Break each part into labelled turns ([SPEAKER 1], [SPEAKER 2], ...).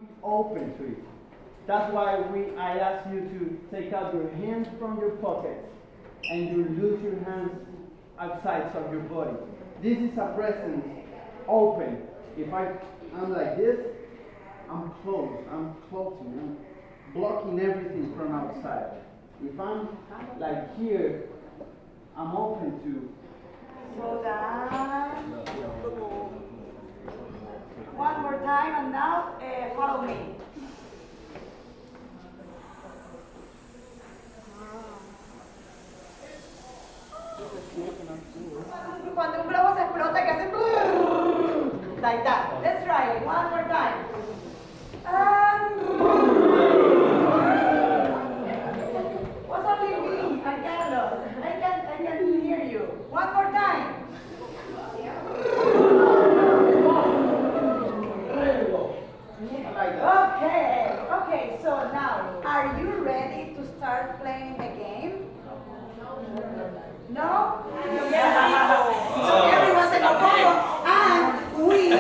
[SPEAKER 1] be open to it. That's why I ask you to take out your hands from your pockets and you lose your hands outside of your body. This is a presence open. If I'm like this, I'm closed. I'm closing. I'm blocking everything from outside. If I'm like here, I'm open to.
[SPEAKER 2] Slow down. One more time, and now follow me. Cuando un globo se explota, que hace like that. Let's try it one more time. What's only me and Carlos? I can hear you. One more time. Okay, so now, are you ready to start playing the game? No? Yes. So everyone's in a follow, and we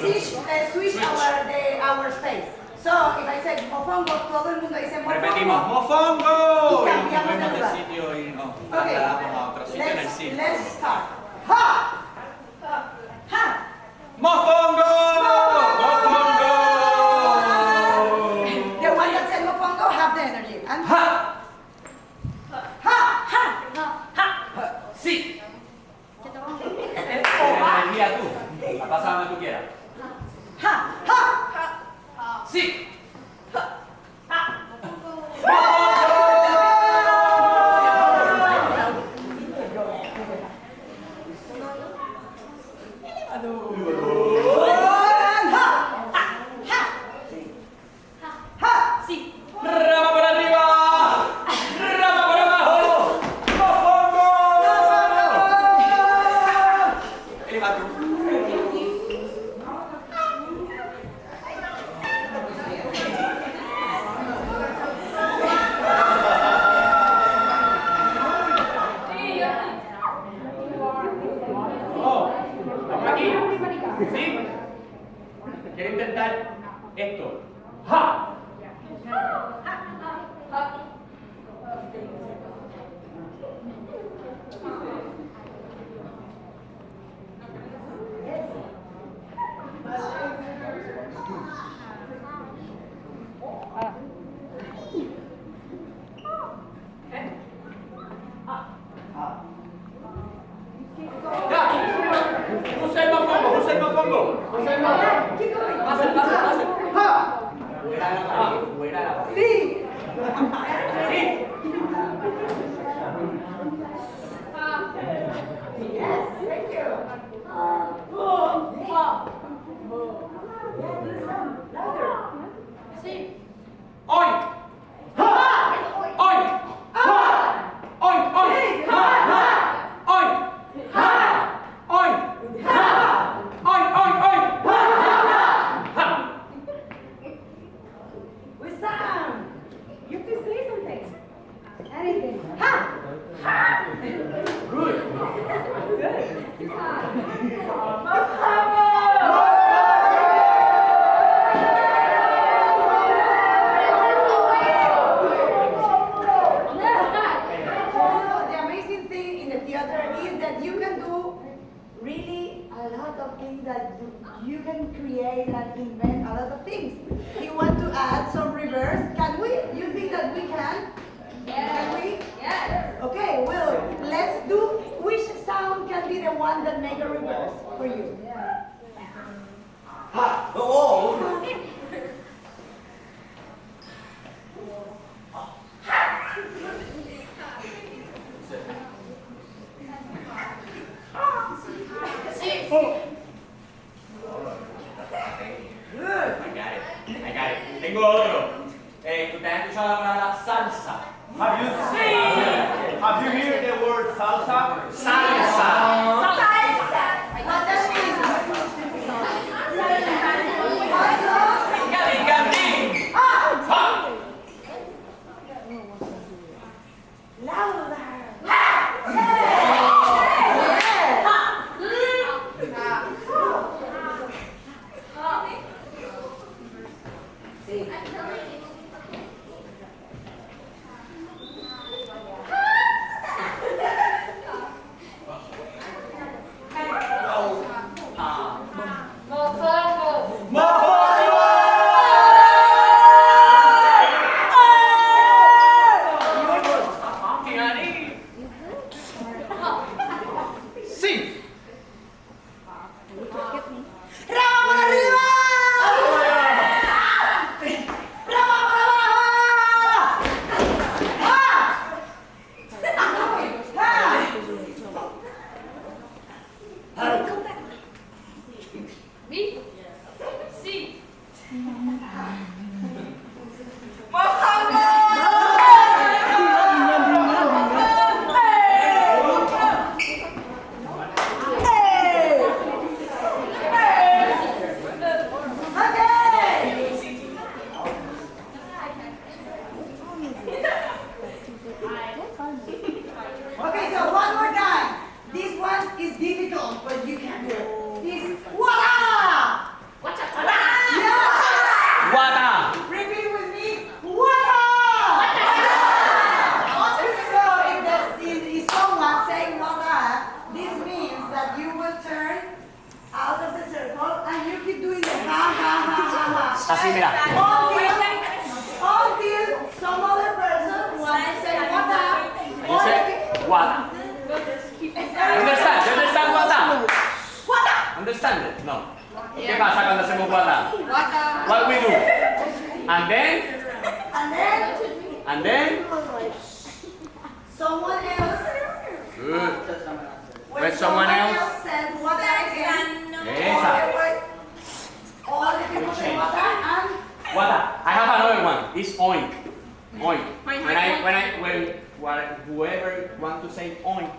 [SPEAKER 2] switch our space. So if I say mofongo, todo el mundo dice mofongo.
[SPEAKER 3] Repetimos mofongo.
[SPEAKER 2] Y cambiamos de
[SPEAKER 3] de
[SPEAKER 2] lugar.
[SPEAKER 3] sitio y nos
[SPEAKER 2] Okay.
[SPEAKER 3] trasladamos a otro sitio en el circo.
[SPEAKER 2] Let's start. Ha! Ha!
[SPEAKER 3] ¡Mofongo! ¡Mofongo!
[SPEAKER 2] The one that said mofongo have the energy. And
[SPEAKER 3] ¡Ja!
[SPEAKER 2] ha! Ha! Ha!
[SPEAKER 3] ¡Sí! Energía tú. La pasa donde tú quieras.
[SPEAKER 2] Ha! Ha!
[SPEAKER 3] ¡Sí! ¡Rama por arriba! ¡Rama por abajo! ¡Mofongo! Eleva tú. Oh, ¿estamos aquí? ¿Sí? ¿Quiere intentar esto? ¡Ja! ¡Usa el mofongo! ¡Usa el mofongo! ¡Pase, pase, pase! ¡Fuera de la pared! ¡Fuera de la pared!
[SPEAKER 2] Sí.
[SPEAKER 3] ¡Sí!
[SPEAKER 2] Yes, thank you. Louder. Sí.
[SPEAKER 3] ¡Oink! ¡Ja! ¡Oink! ¡Ja! ¡Oink! ¡Oink! ¡Ja! ¡Ja! ¡Oink! ¡Ja! ¡Oink! ¡Ja! ¡Oink! ¡Oink! ¡Oink! ¡Ja! ¡Ja! ¡Ja!
[SPEAKER 2] Wissam, you have to say something. Anything. Ha! Ha!
[SPEAKER 3] Good.
[SPEAKER 2] The amazing thing in the theater is that you can do really a lot of things that you can create and invent a lot of things. You want to add some reverse? Can we? You think that we can? Can we?
[SPEAKER 4] Yes.
[SPEAKER 2] Okay, well, let's do which sound can be the one that make a reverse for you.
[SPEAKER 3] ¡Ja! ¡Oh! I got it. Tengo otro. ¿Ustedes han escuchado la palabra salsa?
[SPEAKER 1] Have you heard the word salsa?
[SPEAKER 3] ¡Salsa! ¡Galing! ¡Ja!
[SPEAKER 2] Louder.
[SPEAKER 3] Así, mira.
[SPEAKER 2] Until some other person wants to say wata.
[SPEAKER 3] You say wata. Understand? You understand wata?
[SPEAKER 2] Wata.
[SPEAKER 3] Understand it? No. ¿Qué pasa cuando hacemos wata? What we do? And then?
[SPEAKER 2] And then someone else.
[SPEAKER 3] Good.
[SPEAKER 2] When
[SPEAKER 3] With someone else?
[SPEAKER 2] said wata again.
[SPEAKER 3] Esa.
[SPEAKER 2] All the people say wata and.
[SPEAKER 3] Wata. I have another one. It's oink. Oink. Whoever wants to say oink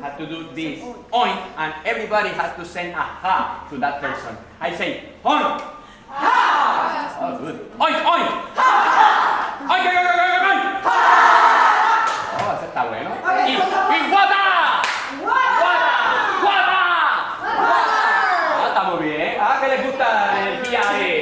[SPEAKER 3] had to do this. Oink, and everybody has to send a ha to that person. I say oink. Ha! Oh, good. Oink, oink. Ha! Oink, oink, oink, oink, oink. Ha! Oh, ese está bueno. Y wata. Wata. Wata. Ah, está muy bien. Ah, que les gusta la energía de